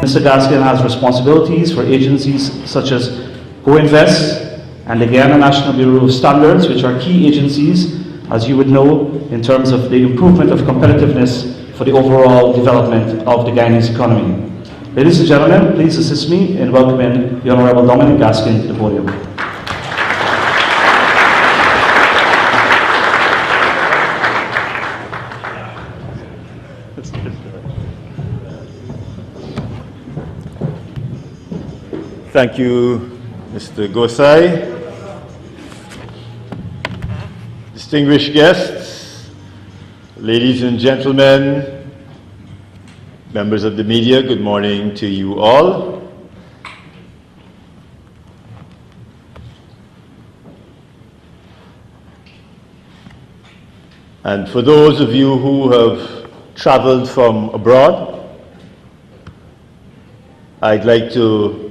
Minister Gaskin has responsibilities for agencies such as Go Invest and the Guyana National Bureau of Standards, which are key agencies, as you would know, in terms of the improvement of competitiveness for the overall development of the Guyanese economy. Ladies and gentlemen, please assist me in welcoming the Honourable Dominic Gaskin to the podium. Thank you, Mr. Gosai. Distinguished guests, ladies and gentlemen, members of the media, good morning to you all. And for those of you who have traveled from abroad, I'd like to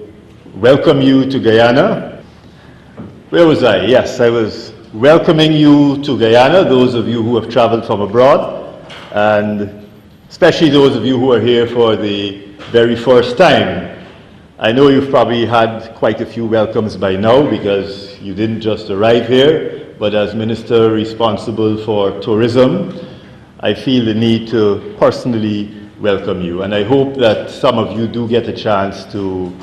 welcome you to Guyana. Where was I? Yes, I was welcoming you to Guyana, those of you who have traveled from abroad, and especially those of you who are here for the very first time. I know you've probably had quite a few welcomes by now because you didn't just arrive here, but as Minister responsible for tourism, I feel the need to personally welcome you. And I hope that some of you do get a chance to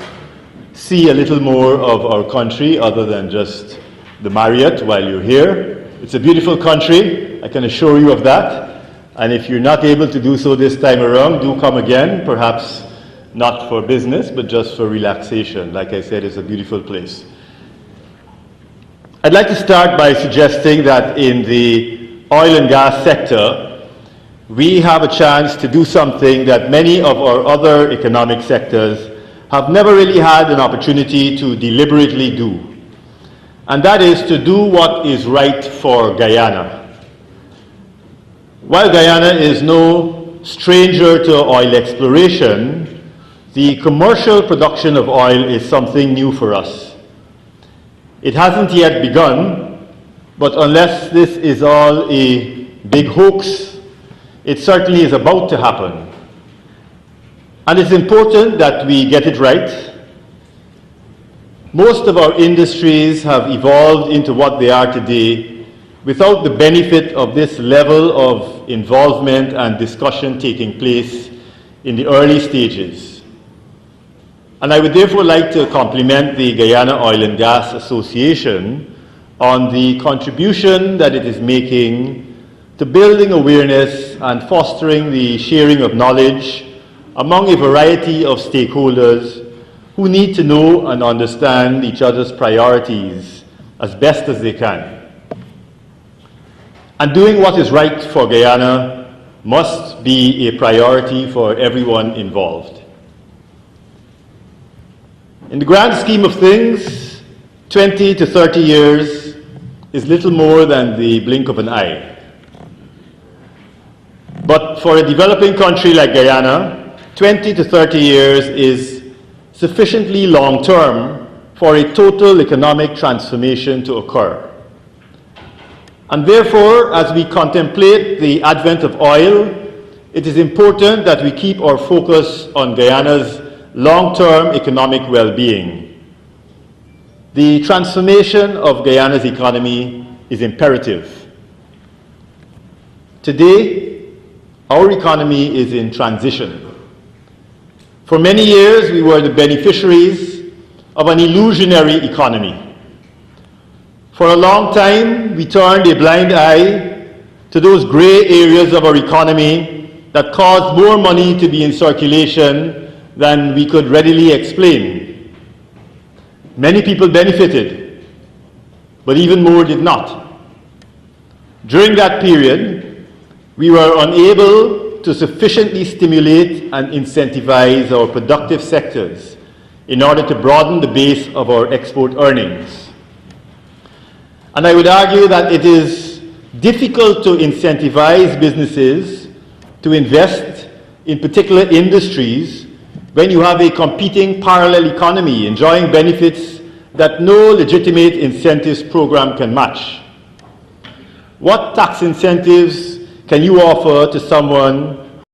see a little more of our country other than just the Marriott while you're here. It's a beautiful country, I can assure you of that. And if you're not able to do so this time around, do come again, perhaps not for business, but just for relaxation. Like I said, it's a beautiful place. I'd like to start by suggesting that in the oil and gas sector, we have a chance to do something that many of our other economic sectors have never really had an opportunity to deliberately do. And that is to do what is right for Guyana. While Guyana is no stranger to oil exploration, the commercial production of oil is something new for us. It hasn't yet begun, but unless this is all a big hoax, it certainly is about to happen. And it's important that we get it right. Most of our industries have evolved into what they are today without the benefit of this level of involvement and discussion taking place in the early stages. And I would therefore like to compliment the Guyana Oil and Gas Association on the contribution that it is making to building awareness and fostering the sharing of knowledge among a variety of stakeholders who need to know and understand each other's priorities as best as they can. And doing what is right for Guyana must be a priority for everyone involved. In the grand scheme of things, 20 to 30 years is little more than the blink of an eye. But for a developing country like Guyana, 20 to 30 years is sufficiently long-term for a total economic transformation to occur. And therefore, as we contemplate the advent of oil, it is important that we keep our focus on Guyana's long-term economic well-being. The transformation of Guyana's economy is imperative. Today, our economy is in transition. For many years, we were the beneficiaries of an illusionary economy. For a long time, we turned a blind eye to those gray areas of our economy that caused more money to be in circulation than we could readily explain. Many people benefited, but even more did not. During that period, we were unable to sufficiently stimulate and incentivize our productive sectors in order to broaden the base of our export earnings. And I would argue that it is difficult to incentivize businesses to invest in particular industries when you have a competing parallel economy enjoying benefits that no legitimate incentives program can match. What tax incentives can you offer to someone